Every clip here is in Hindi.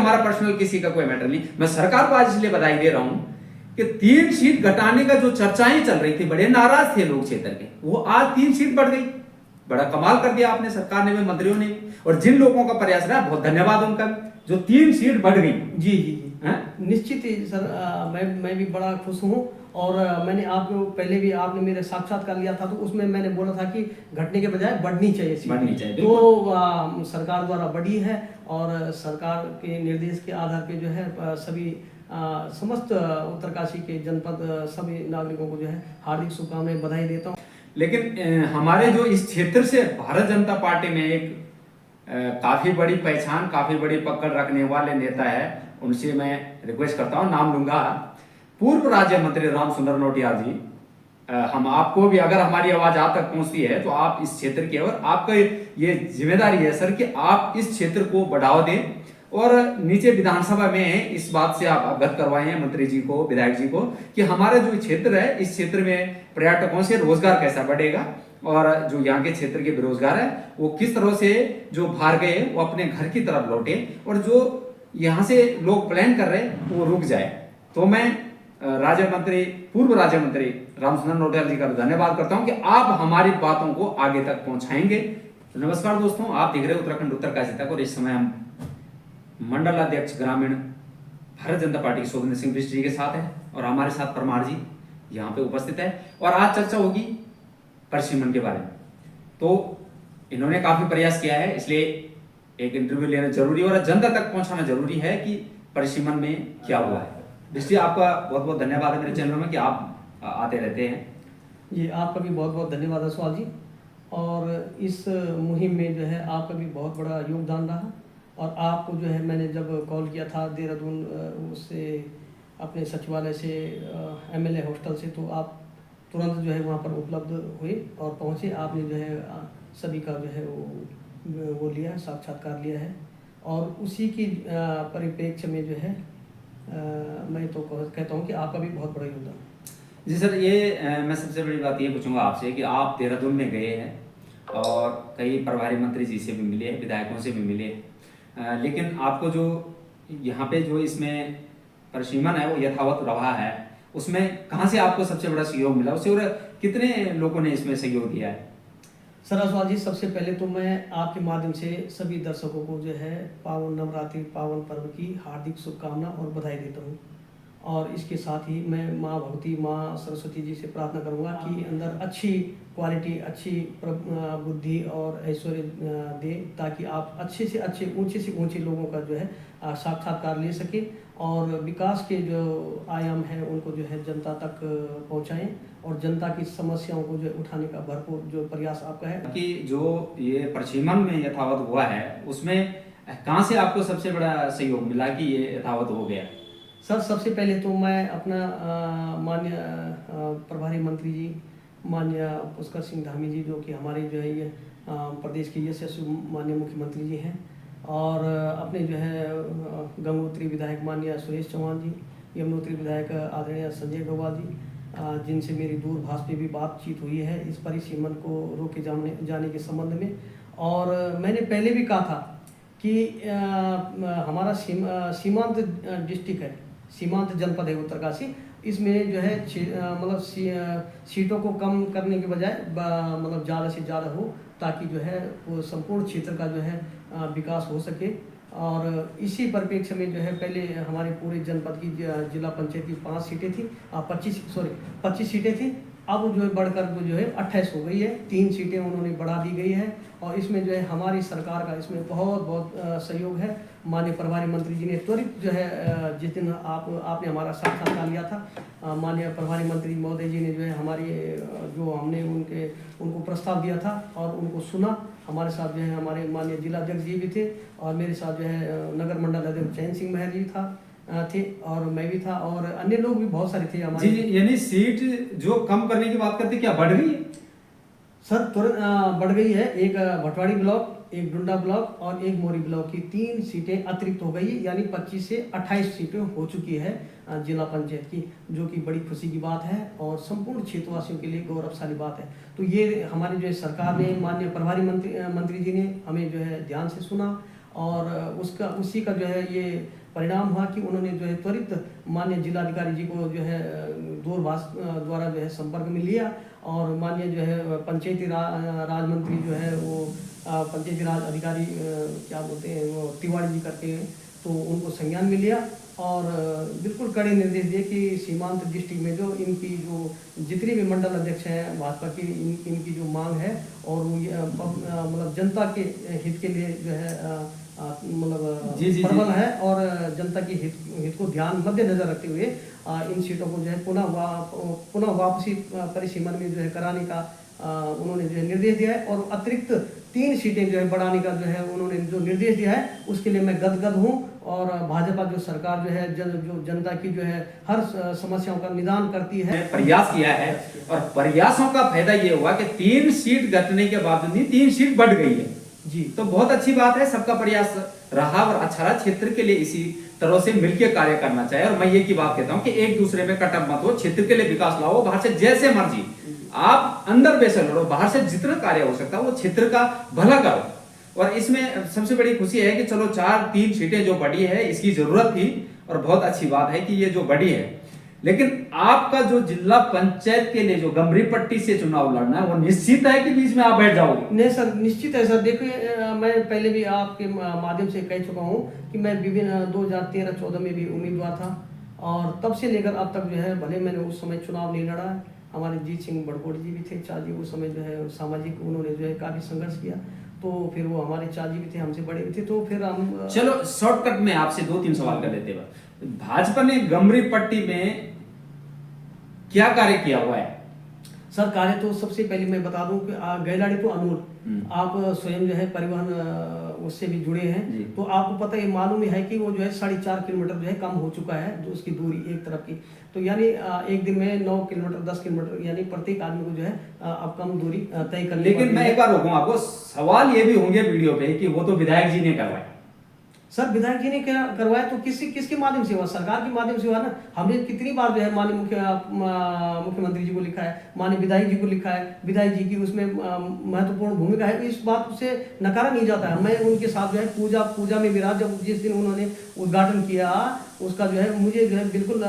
हमारा पर्सनल किसी का कोई मैटर नहीं। मैं सरकार को आज इसलिए बधाई दे रहा हूं कि 3 सीट घटाने का जो चर्चाएं चल रही थी, बड़े नाराज थे लोग क्षेत्र के, वो आज 3 सीट बढ़ गई। बड़ा कमाल कर दिया आपने, सरकार ने भी, मंत्रियों ने भी, और जिन लोगों का प्रयास रहा बहुत धन्यवाद उनका, जो 3 सीट बढ़ गई। जी जी जी निश्चित ही सर, मैं भी बड़ा खुश हूँ। और मैंने आपको पहले भी आपने मेरे साक्षात्कार लिया था, तो उसमें मैंने बोला था कि घटने के बजाय बढ़नी चाहिए सीट। तो सरकार द्वारा बढ़ी है, और सरकार के निर्देश के आधार पे जो है सभी समस्त उत्तरकाशी के जनपद सभी नागरिकों को जो है हार्दिक शुभकामनाएं, बधाई देता हूँ। लेकिन हमारे जो इस क्षेत्र से भारत जनता पार्टी में एक काफी बड़ी पहचान, काफी बड़ी पकड़ रखने वाले नेता है, उनसे मैं रिक्वेस्ट करता हूं, नाम लूंगा, पूर्व राज्य मंत्री रामसुंदर नौटियाल जी। हम आपको भी, अगर हमारी आवाज आप तक पहुंचती है तो आप इस क्षेत्र के, और आपका ये जिम्मेदारी है सर कि आप इस क्षेत्र को बढ़ावा दें, और नीचे विधानसभा में इस बात से आप अवगत करवाए हैं मंत्री जी को, विधायक जी को, कि हमारा जो क्षेत्र है, इस क्षेत्र में पर्यटकों से रोजगार कैसा बढ़ेगा, और जो यहाँ के क्षेत्र के बेरोजगार है वो किस तरह से जो बाहर गए वो अपने घर की तरफ लौटे, और जो यहाँ से लोग प्लान कर रहे हैं वो रुक जाए। तो मैं पूर्व राज्य मंत्री रामसुंदर नौटियाल जी का धन्यवाद करता हूं कि आप हमारी बातों को आगे तक पहुंचाएंगे। तो नमस्कार दोस्तों, आप देख रहे हैं उत्तराखंड उत्तरकाशी तक, और इस समय हम मंडल अध्यक्ष ग्रामीण भारत जनता पार्टी शोभेंद्र सिंह बिष्ट जी के साथ है, और हमारे साथ परमार जी यहाँ पे उपस्थित है, और आज चर्चा होगी परिसीमन के बारे में। तो इन्होंने काफी प्रयास किया है, इसलिए एक इंटरव्यू लेना जरूरी और जनता तक पहुंचाना जरूरी है कि परिसीमन में क्या हुआ है। बिष्ट जी, आपका बहुत बहुत धन्यवाद है मेरे चैनल में कि आप आते रहते हैं। जी, आपका भी बहुत बहुत धन्यवाद है सवाल जी। और इस मुहिम में जो है आपका भी बहुत बड़ा योगदान रहा, और आपको जो है मैंने जब कॉल किया था देहरादून उससे अपने सचिवालय से MLA हॉस्टल से, तो आप तुरंत जो है वहाँ पर उपलब्ध हुए और पहुँचे। आपने जो है सभी का जो है वो लिया, साक्षात्कार लिया है, और उसी की परिप्रेक्ष्य में जो है मैं तो कहता हूँ कि आपका भी बहुत बड़ा योगदान। जी सर, ये मैं सबसे बड़ी बात ये पूछूंगा आपसे कि आप देहरादून में गए हैं और कई प्रभारी मंत्री जी से भी मिले, विधायकों से भी मिले, लेकिन आपको जो यहाँ पे जो इसमें परिसीमन है वो यथावत रहा है, उसमें कहाँ से आपको सबसे बड़ा सहयोग मिला, उससे और कितने लोगों ने इसमें सहयोग दिया है? सर असवाल जी, सबसे पहले तो मैं आपके माध्यम से सभी दर्शकों को जो है पावन नवरात्रि पावन पर्व की हार्दिक शुभकामना और बधाई देता हूँ। और इसके साथ ही मैं माँ भगवती, माँ सरस्वती जी से प्रार्थना करूँगा कि अंदर अच्छी क्वालिटी, अच्छी बुद्धि और ऐश्वर्य दे, ताकि आप अच्छे से अच्छे, ऊंचे से ऊंचे लोगों का जो है साक्षात्कार ले सके, और विकास के जो आयाम हैं उनको जो है जनता तक पहुँचाएँ, और जनता की समस्याओं को जो उठाने का भरपूर जो प्रयास आपका है। कि जो ये परिसीमन में यथावत हुआ है उसमें कहाँ से आपको सबसे बड़ा सहयोग मिला कि ये यथावत हो गया? सर सबसे पहले तो मैं अपना माननीय प्रभारी मंत्री जी, माननीय पुष्कर सिंह धामी जी, जो कि हमारे जो है ये प्रदेश के यशस्वी माननीय मुख्यमंत्री जी हैं, और अपने जो है गंगोत्री विधायक माननीय सुरेश चौहान जी, यमुनोत्री विधायक आदरणीय संजय ग्रोवाल जी, जिनसे मेरी दूरभाष पे भी बातचीत हुई है इस परिसीमन को रोके जाने के संबंध में। और मैंने पहले भी कहा था कि हमारा सीमांत डिस्ट्रिक्ट है, सीमांत जनपद है उत्तरकाशी, इसमें जो है मतलब सीटों को कम करने के बजाय मतलब ज़्यादा से ज़्यादा हो, ताकि जो है वो संपूर्ण क्षेत्र का जो है विकास हो सके। और इसी परिप्रेक्ष्य में जो है पहले हमारे पूरे जनपद की जिला पंचायत की 5 सीटें थी, 25 सीटें थी, अब जो है बढ़कर जो है 28 हो गई है, 3 सीटें उन्होंने बढ़ा दी गई है। और इसमें जो है हमारी सरकार का इसमें बहुत बहुत सहयोग है। माननीय प्रभारी मंत्री जी ने त्वरित जो है जिस दिन आपने हमारा साक्षात्कार लिया था, माननीय प्रभारी मंत्री महोदय जी ने जो है हमारी जो हमने उनको प्रस्ताव दिया था और उनको सुना। हमारे साथ जो है हमारे माननीय जिलाध्यक्ष जी भी थे, और मेरे साथ जो है नगर मंडल अध्यक्ष चैन सिंह महर जी थे, और मैं भी था, और अन्य लोग भी बहुत सारे थे हमारे। जी, यानी सीट जो कम करने की बात करते क्या बढ़ गई है? सर तुरंत बढ़ गई है। एक भटवाड़ी ब्लॉक, एक डुंडा ब्लॉक और एक मोरी ब्लॉक की 3 सीटें अतिरिक्त हो गई, यानी 25 से 28 सीटें हो चुकी है जिला पंचायत की, जो कि बड़ी खुशी की बात है और संपूर्ण क्षेत्रवासियों के लिए गौरवशाली बात है। तो ये हमारी जो सरकार ने, माननीय प्रभारी मंत्री जी ने हमें जो है ध्यान से सुना, और उसी का जो है ये परिणाम हुआ कि उन्होंने जो है त्वरित माननीय जिलाधिकारी जी को जो है दूरभाष द्वारा जो है संपर्क में लिया और माननीय जो है पंचायती राज मंत्री जो है वो पंचायती राज अधिकारी क्या बोलते हैं वो तिवारी जी करके, तो उनको संज्ञान में लिया और बिल्कुल कड़े निर्देश दिए कि सीमांत डिस्ट्रिक्ट में जो इनकी जो जितने भी मंडल अध्यक्ष हैं भाजपा की इनकी जो मांग है और वो मतलब जनता के हित के लिए जो है मतलब प्रबल है और जनता की हित को ध्यान मद्देनजर रखते हुए इन सीटों को जो है पुनः वापसी परिसीमन में जो है कराने का उन्होंने जो है निर्देश दिया है और अतिरिक्त 3 सीटें जो है बढ़ाने का जो है उन्होंने जो निर्देश दिया है उसके लिए मैं गदगद हूँ और भाजपा जो सरकार जो है जो जनता की जो है हर समस्याओं का निदान करती है, प्रयास किया है और प्रयासों का फायदा ये हुआ कि 3 सीट घटने के बावजूद 3 सीट बढ़ गई है जी। तो बहुत अच्छी बात है, सबका प्रयास रहा और अच्छा रहा। क्षेत्र के लिए इसी तरह से मिलकर कार्य करना चाहिए और मैं ये की बात कहता हूँ कि एक दूसरे में कटअप मत हो, क्षेत्र के लिए विकास लाओ, बाहर से जैसे मर्जी आप अंदर बेसे लड़ो, बाहर से जितना कार्य हो सकता है वो क्षेत्र का भला करो। और इसमें सबसे बड़ी खुशी है कि चलो 3 सीटें जो बढ़ी है इसकी जरूरत थी और बहुत अच्छी बात है कि ये जो बढ़ी है, लेकिन आपका जो जिला पंचायत के लिए जो गमरी पट्टी से चुनाव लड़ना है वो निश्चित है कि बीच में आप बैठ जाओगे? नहीं सर, निश्चित है सर। देखिए मैं पहले भी आपके माध्यम से कह चुका हूँ कि मैं विभिन्न 2013-14 में भी उम्मीदवार था और तब से लेकर अब तक जो है भले मैंने उस समय चुनाव नहीं लड़ा, हमारे जीत सिंह बड़कोटी जी भी थे, चाची उस समय जो है सामाजिक उन्होंने जो है काफ़ी संघर्ष किया, तो फिर वो हमारे चाची भी थे, हमसे बड़े भी थे, तो फिर हम चलो शॉर्टकट में आपसे 2-3 सवाल कर लेते हैं। भाजपा ने गमरी पट्टी में क्या कार्य किया हुआ है? सर कार्य तो सबसे पहले मैं बता दूं कि गैलाड़ी तो अनूर आप स्वयं जो है परिवहन उससे भी जुड़े हैं, तो आपको पता है मालूम है कि वो जो है 4.5 किलोमीटर जो है कम हो चुका है जो उसकी दूरी एक तरफ की, तो यानी एक दिन में 9 किलोमीटर 10 किलोमीटर यानी प्रत्येक आदमी को जो है अब कम दूरी तय कर। लेकिन मैं एक बार रोकूं आपको, सवाल ये भी होंगे वीडियो पे कि वो तो विधायक जी ने करवाया। सर विधायक जी ने क्या करवाया तो किसके माध्यम से हुआ? सरकार के माध्यम से हुआ ना। हमने कितनी बार जो है माननीय मुख्यमंत्री जी को लिखा है, माननीय विधायक जी को लिखा है, विधायक जी की उसमें महत्वपूर्ण भूमिका है, इस बात से नकारा नहीं जाता है। मैं उनके साथ जो है पूजा में विराज, जब जिस दिन उन्होंने उद्घाटन किया उसका जो है मुझे जो है बिल्कुल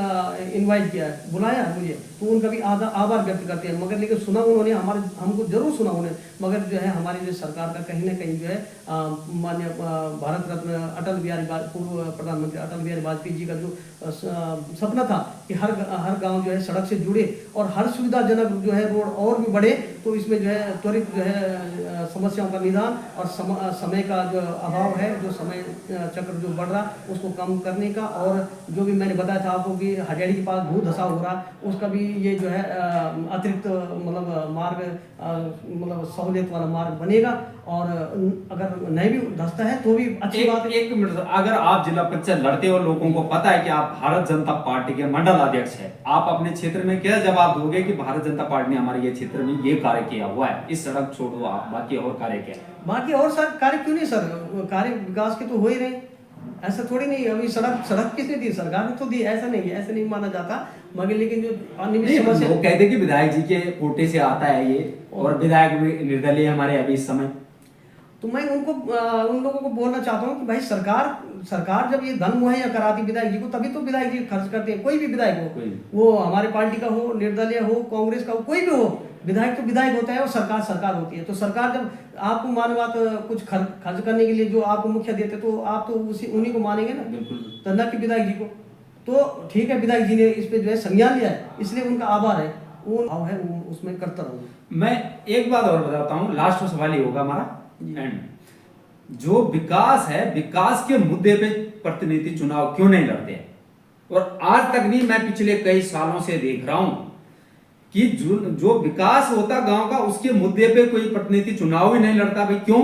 इनवाइट किया है, बुलाया है मुझे, तो उनका भी आभार व्यक्त करते हैं। मगर लेकिन सुना उन्होंने हमको जरूर सुना उन्होंने, मगर जो है हमारी जो सरकार का कहीं ना कहीं जो है माननीय भारत रत्न अटल बिहारी पूर्व प्रधानमंत्री अटल बिहारी वाजपेयी जी का जो सपना था कि हर गांव जो है सड़क से जुड़े और हर सुविधाजनक जो है रोड और भी बढ़े, तो इसमें जो है त्वरित जो है समस्याओं का निदान और समय का जो अभाव है, जो समय चक्र जो बढ़ रहा उसको कम करने का, और जो भी मैंने बताया था आपको कि हरियाणी के पास भू धसाव हो रहा उसका भी ये जो है अतिरिक्त मतलब मार्ग मतलब सहूलियत वाला मार्ग बनेगा, और अगर नहीं भी धसता है तो भी अच्छी बात है। एक मिनट, अगर आप जिला पंचायत लड़ते हो, लोगों को पता है कि आप भारत जनता पार्टी के मंडल अध्यक्ष है, आप अपने क्षेत्र में क्या जवाब दोगे कि भारत जनता पार्टी ने हमारे ये क्षेत्र में ये कार्य किया हुआ है, इस सड़क छोड़ो आप बाकी और कार्य क्या है? बाकी और सर कार्य क्यों नहीं सर, कार्य विकास के तो हो ही रहे, ऐसा थोड़ी नहीं। अभी सड़क किसने दी? सरकार ने तो दी, ऐसा नहीं है, ऐसा नहीं माना जाता। मगर लेकिन जो अन्य समस्या वो कहते कि विधायक जी के कोटे से आता है ये, और विधायक भी निर्दलीय हमारे अभी इस समय, तो मैं उन लोगों को बोलना चाहता हूँ कि भाई सरकार जब ये धन मुहैया कराती विधायक जी को, तभी तो विधायक जी खर्च करते हैं। कोई भी विधायक हो, वो हमारे पार्टी का हो, निर्दलीय हो, कांग्रेस का हो, कोई भी हो, विधायक तो विधायक होता है और सरकार होती है। तो सरकार जब आपको मानवात कुछ खर्च करने के लिए जो आपको मुखिया देते तो आप तो उन्हीं को मानेंगे ना, तो न कि विधायक जी को। तो ठीक है, विधायक जी ने इस पे जो है संज्ञान लिया है, इसलिए उनका आभार है, वो भाव है वो उसमें करता रहूंगा। मैं एक बात और बताता हूँ, लास्ट सवाल ही होगा हमारा एंड, जो विकास है, विकास के मुद्दे पे प्रतिनिधि चुनाव क्यों नहीं लड़ते हैं? और आज तक नहीं, मैं पिछले कई सालों से देख रहा हूं कि जो विकास होता गांव का, उसके मुद्दे पे कोई प्रतिनिधि चुनाव ही नहीं लड़ता। भाई क्यों,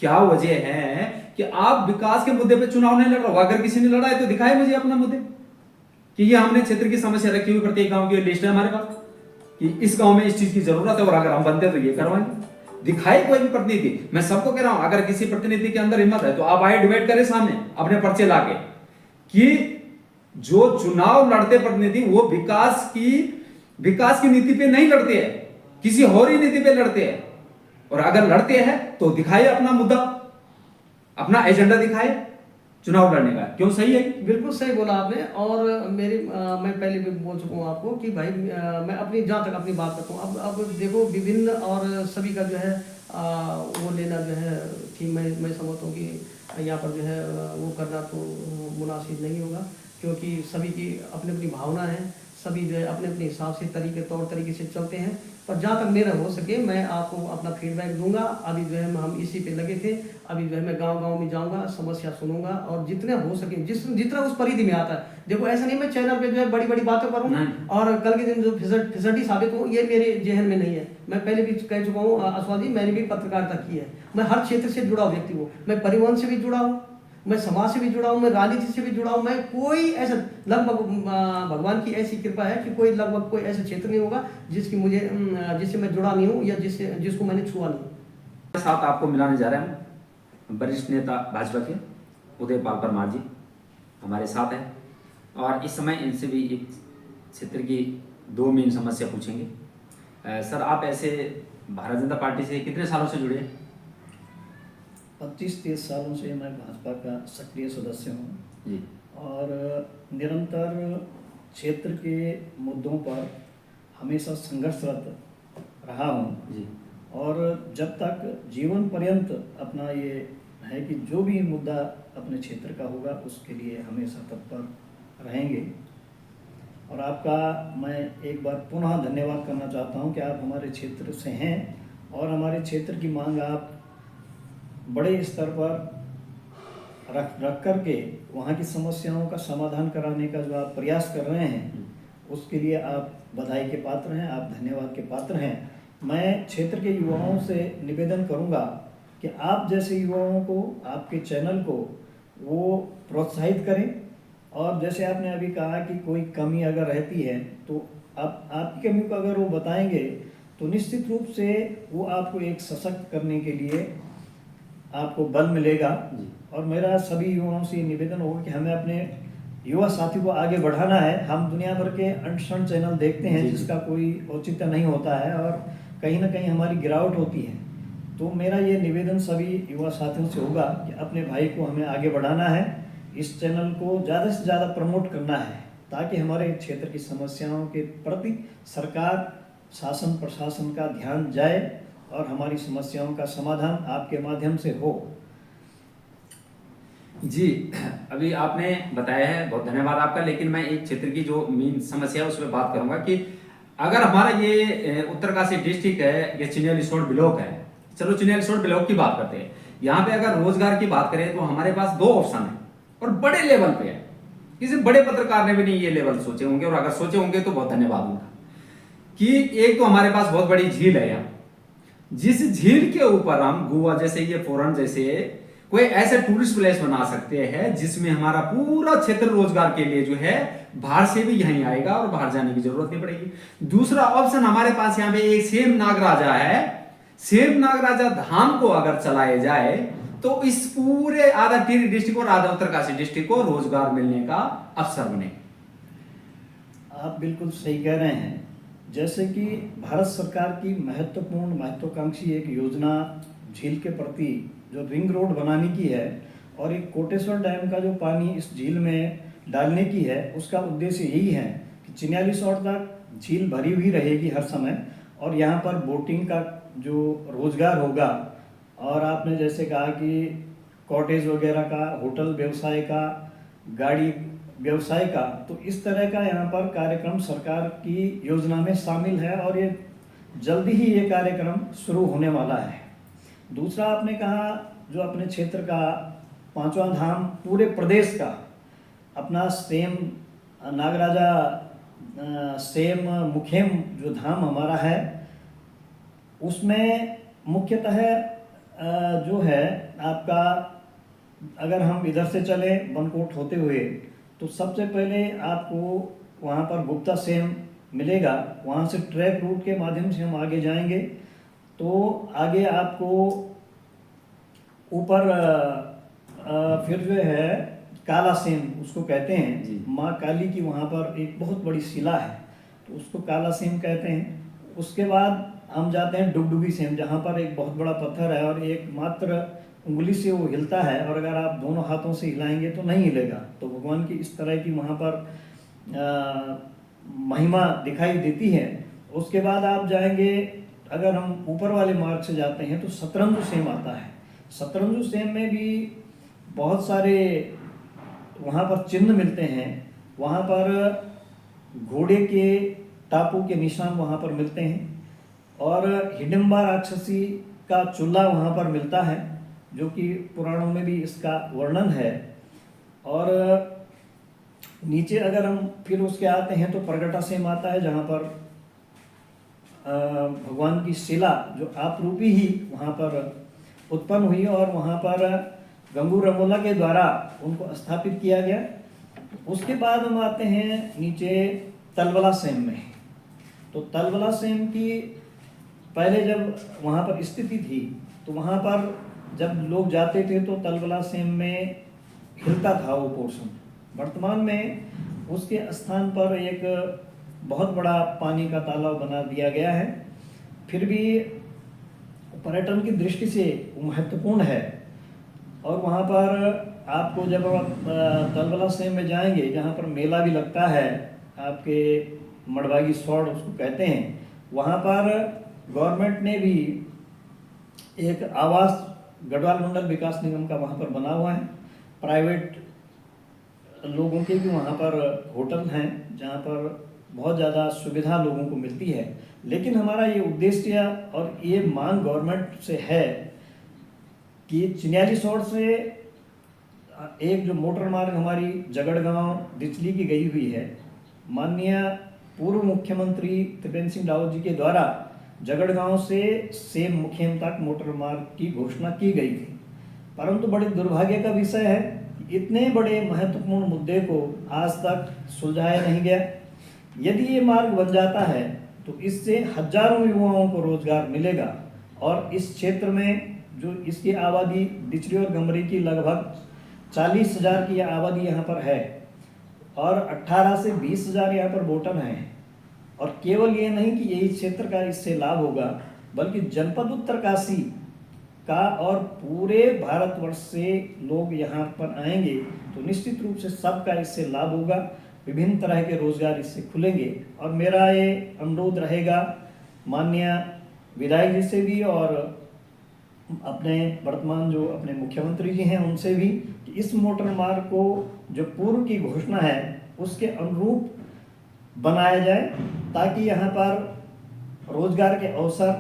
क्या वजह है कि आप विकास के मुद्दे पे चुनाव नहीं लड़ रहे हो? अगर किसी ने लड़ा है तो दिखाए मुझे अपना मुद्दे, कि ये हमने क्षेत्र की समस्या रखी हुई, प्रत्येक गांव की लिस्ट है हमारे पास कि इस गांव में इस चीज की जरूरत है और अगर हम बनते तो ये करवाएंगे। दिखाए कोई भी प्रतिनिधि। मैं सबको कह रहा हूं, अगर किसी प्रतिनिधि के अंदर हिम्मत है तो आप आए डिबेट करें सामने अपने पर्चे लाके, कि जो चुनाव लड़ते प्रतिनिधि वो विकास की नीति पे नहीं लड़ते हैं, किसी और ही नीति पे लड़ते हैं, और अगर लड़ते हैं तो दिखाए अपना मुद्दा। अपना एजेंडा दिखाए चुनाव लड़ने का। क्यों सही है? बिल्कुल सही बोला आपने। और मैं पहले भी बोल चुका हूँ आपको कि भाई मैं अपनी जहाँ तक अपनी बात करता हूँ, अब देखो विभिन्न और सभी का जो है वो लेना जो है कि मैं समझता हूँ कि यहाँ पर जो है वो करना तो मुनासिब नहीं होगा, क्योंकि सभी की अपनी अपनी भावना है, सभी जो है अपने अपने हिसाब से तौर तरीके से चलते हैं। पर जहाँ तक मेरा हो सके मैं आपको अपना फीडबैक दूंगा। अभी जो है हम इसी पे लगे थे। अभी जो है मैं गांव गांव में जाऊंगा, समस्या सुनूंगा और जितना हो सके जितना उस परिधि में आता है। देखो ऐसा नहीं मैं चैनल पे जो है बड़ी बड़ी बातें करूँ और कल के दिन जो फिसड्डी साबित हो, ये मेरे जहन में नहीं है। मैं पहले भी कह चुका हूँ आसवाद जी, मैंने भी पत्रकारिता की है। मैं हर क्षेत्र से जुड़ा व्यक्ति हूँ। मैं परिवहन से भी जुड़ा हूँ, मैं समाज से भी जुड़ा हूँ, मैं राजनीति से भी जुड़ा हूँ। मैं कोई ऐसा लगभग भगवान की ऐसी कृपा है कि लगभग कोई ऐसा क्षेत्र नहीं होगा जिससे मैं जुड़ा नहीं हूँ या जिसको मैंने छुआ नहीं। साथ आपको मिलाने जा रहे हैं वरिष्ठ नेता भाजपा के उदयपाल परमार जी हमारे साथ हैं, और इस समय इनसे भी एक क्षेत्र की 2 मेन समस्या पूछेंगे। सर, आप ऐसे भारतीय जनता पार्टी से कितने सालों से जुड़े हैं? 25-30 सालों से मैं भाजपा का सक्रिय सदस्य हूँ जी। और निरंतर क्षेत्र के मुद्दों पर हमेशा संघर्षरत रहा हूँ जी। और जब तक जीवन पर्यंत अपना ये है कि जो भी मुद्दा अपने क्षेत्र का होगा उसके लिए हमेशा तत्पर रहेंगे। और आपका मैं एक बार पुनः धन्यवाद करना चाहता हूँ कि आप हमारे क्षेत्र से हैं और हमारे क्षेत्र की मांग आप बड़े स्तर पर रख कर के वहाँ की समस्याओं का समाधान कराने का जो आप प्रयास कर रहे हैं उसके लिए आप बधाई के पात्र हैं, आप धन्यवाद के पात्र हैं। मैं क्षेत्र के युवाओं से निवेदन करूंगा कि आप जैसे युवाओं को, आपके चैनल को वो प्रोत्साहित करें और जैसे आपने अभी कहा कि कोई कमी अगर रहती है तो आपकी कमी को अगर वो बताएंगे तो निश्चित रूप से वो आपको एक सशक्त करने के लिए आपको बल मिलेगा। और मेरा सभी युवाओं से निवेदन होगा कि हमें अपने युवा साथी को आगे बढ़ाना है। हम दुनिया भर के अंशण चैनल देखते हैं जिसका कोई औचित्य नहीं होता है और कहीं ना कहीं हमारी गिरावट होती है। तो मेरा ये निवेदन सभी युवा साथियों से होगा कि अपने भाई को हमें आगे बढ़ाना है, इस चैनल को ज़्यादा से ज़्यादा प्रमोट करना है ताकि हमारे क्षेत्र की समस्याओं के प्रति सरकार, शासन प्रशासन का ध्यान जाए और हमारी समस्याओं का समाधान आपके माध्यम से हो। जी, अभी आपने बताया है, बहुत धन्यवाद आपका। लेकिन मैं एक क्षेत्र की जो मेन समस्या है उस पर बात करूंगा कि अगर हमारा ये उत्तरकाशी डिस्ट्रिक्ट है, ये चिन्याली सोड ब्लॉक है, चलो चिन्याली सोड ब्लॉक की बात करते हैं। यहाँ पे अगर रोजगार की बात करें तो हमारे पास 2 ऑप्शन है और बड़े लेवल पे है। किसी बड़े पत्रकार ने भी नहीं ये लेवल सोचे होंगे, और अगर सोचे होंगे तो बहुत धन्यवाद उनका। कि एक तो हमारे पास बहुत बड़ी झील है यहाँ, जिस झील के ऊपर हम गोवा जैसे, ये फॉरेन जैसे कोई ऐसे टूरिस्ट प्लेस बना सकते हैं जिसमें हमारा पूरा क्षेत्र रोजगार के लिए जो है बाहर से भी यहीं आएगा और बाहर जाने की जरूरत नहीं पड़ेगी। दूसरा ऑप्शन हमारे पास यहाँ पे एक सेम नागराजा है। सेम नागराजा धाम को अगर चलाए जाए तो इस पूरे आधा टिहरी डिस्ट्रिक्ट और आधा उत्तरकाशी डिस्ट्रिक्ट को रोजगार मिलने का अवसर बने। आप बिल्कुल सही कह रहे हैं। जैसे कि भारत सरकार की महत्वाकांक्षी एक योजना झील के प्रति जो रिंग रोड बनाने की है और एक कोटेश्वर डैम का जो पानी इस झील में डालने की है, उसका उद्देश्य यही है कि चिन्याली सौर तक झील भरी हुई रहेगी हर समय और यहाँ पर बोटिंग का जो रोजगार होगा। और आपने जैसे कहा कि कॉटेज वगैरह का, होटल व्यवसाय का, गाड़ी व्यवसाय का, तो इस तरह का यहाँ पर कार्यक्रम सरकार की योजना में शामिल है और ये जल्दी ही ये कार्यक्रम शुरू होने वाला है। दूसरा आपने कहा जो अपने क्षेत्र का 5वां धाम पूरे प्रदेश का अपना सेम नागराजा सेम मुखेम जो धाम हमारा है उसमें मुख्यतः जो है आपका, अगर हम इधर से चले बनकोट होते हुए तो सबसे पहले आपको वहाँ पर गुप्ता सेम मिलेगा। वहाँ से ट्रैक रूट के माध्यम से हम आगे जाएंगे तो आगे आपको ऊपर फिर जो है काला सेम उसको कहते हैं, माँ काली की वहाँ पर एक बहुत बड़ी शिला है तो उसको काला सेम कहते हैं। उसके बाद हम जाते हैं डुगडुगी सेम, जहाँ पर एक बहुत बड़ा पत्थर है और एकमात्र उंगली से वो हिलता है, और अगर आप दोनों हाथों से हिलाएंगे तो नहीं हिलेगा। तो भगवान की इस तरह की वहाँ पर महिमा दिखाई देती है। उसके बाद आप जाएंगे, अगर हम ऊपर वाले मार्ग से जाते हैं तो शतरंजु सेम आता है। शतरंजु सेम में भी बहुत सारे वहाँ पर चिन्ह मिलते हैं। वहाँ पर घोड़े के टापू के निशान वहाँ पर मिलते हैं, और हिडिंबा राक्षसी का चूल्हा वहाँ पर मिलता है, जो कि पुराणों में भी इसका वर्णन है। और नीचे अगर हम फिर उसके आते हैं तो प्रगटा सेम आता है, जहाँ पर भगवान की शिला जो आपरूपी ही वहाँ पर उत्पन्न हुई, और वहाँ पर गंगू रमोला के द्वारा उनको स्थापित किया गया। उसके बाद हम आते हैं नीचे तलवला सेम में। तो तलवला सेम की पहले जब वहाँ पर स्थिति थी, तो वहाँ पर जब लोग जाते थे तो तलवला सेम में हिलता था वो पोर्शन। वर्तमान में उसके स्थान पर एक बहुत बड़ा पानी का तालाब बना दिया गया है। फिर भी पर्यटन की दृष्टि से महत्वपूर्ण है। और वहाँ पर आपको जब आप तलवला सेम में जाएंगे, जहाँ पर मेला भी लगता है, आपके मड़वागी सौड़ उसको कहते हैं, वहाँ पर गवर्नमेंट ने भी एक आवास गढ़वाल मंडल विकास निगम का वहाँ पर बना हुआ है। प्राइवेट लोगों के भी वहाँ पर होटल हैं, जहाँ पर बहुत ज़्यादा सुविधा लोगों को मिलती है। लेकिन हमारा ये उद्देश्य और ये मांग गवर्नमेंट से है कि चिन्याली सौड़ से एक जो मोटर मार्ग हमारी जगड़गांव दिचली की गई हुई है, माननीय पूर्व मुख्यमंत्री त्रिवेंद्र सिंह रावत जी के द्वारा जगड़गांव से सेम मुखेम तक मोटर मार्ग की घोषणा की गई थी। परंतु बड़े दुर्भाग्य का विषय है कि इतने बड़े महत्वपूर्ण मुद्दे को आज तक सुलझाया नहीं गया। यदि ये मार्ग बन जाता है तो इससे हजारों युवाओं को रोजगार मिलेगा, और इस क्षेत्र में जो इसकी आबादी डिचरी और गमरी की लगभग 40,000 की आबादी यहाँ पर है, और 18 से 20,000 यहाँ पर वोटर हैं। और केवल ये नहीं कि यही क्षेत्र का इससे लाभ होगा, बल्कि जनपद उत्तरकाशी का और पूरे भारतवर्ष से लोग यहाँ पर आएंगे, तो निश्चित रूप से सबका इससे लाभ होगा। विभिन्न तरह के रोजगार इससे खुलेंगे। और मेरा ये अनुरोध रहेगा माननीय विधायक जी से भी, और अपने वर्तमान जो अपने मुख्यमंत्री जी हैं उनसे भी, कि इस मोटर मार्ग को जो पूर्व की घोषणा है उसके अनुरूप बनाया जाए, ताकि यहाँ पर रोजगार के अवसर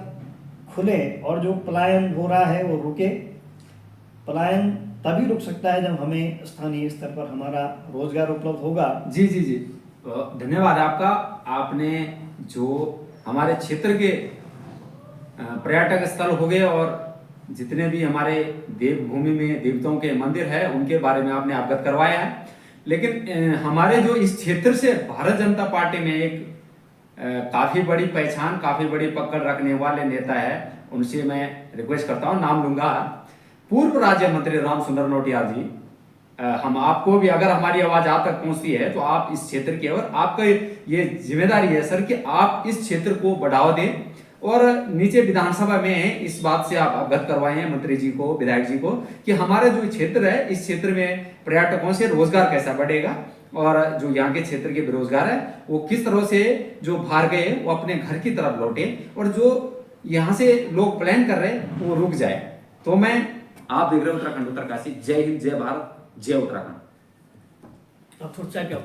खुले और जो पलायन हो रहा है वो रुके। पलायन तभी रुक सकता है जब हमें स्थानीय स्तर पर हमारा रोजगार उपलब्ध होगा। जी जी जी, धन्यवाद आपका। आपने जो हमारे क्षेत्र के पर्यटक स्थल हो गए और जितने भी हमारे देवभूमि में देवताओं के मंदिर है उनके बारे में आपने अवगत करवाया है। लेकिन हमारे जो इस क्षेत्र से भारत जनता पार्टी में एक काफ़ी बड़ी पहचान, काफ़ी बड़ी पकड़ रखने वाले नेता है, उनसे मैं रिक्वेस्ट करता हूँ, नाम लूँगा पूर्व राज्य मंत्री राम सुंदर नौटियाल जी। हम आपको भी, अगर हमारी आवाज़ आप तक पहुँचती है तो आप इस क्षेत्र की, और आपका ये जिम्मेदारी है सर कि आप इस क्षेत्र को बढ़ावा दें, और नीचे विधानसभा में इस बात से आप अवगत करवाए हैं मंत्री जी को, विधायक जी को, कि हमारा जो क्षेत्र है इस क्षेत्र में पर्यटकों से रोजगार कैसा बढ़ेगा, और जो यहाँ के क्षेत्र के बेरोजगार है वो किस तरह से जो बाहर गए वो अपने घर की तरफ लौटे, और जो यहाँ से लोग प्लान कर रहे हैं वो रुक जाए। तो मैं, आप देख रहे हो उत्तराखंड उत्तरकाशी। जय हिंद, जय भारत, जय उत्तराखंड। अब थोड़ा क्या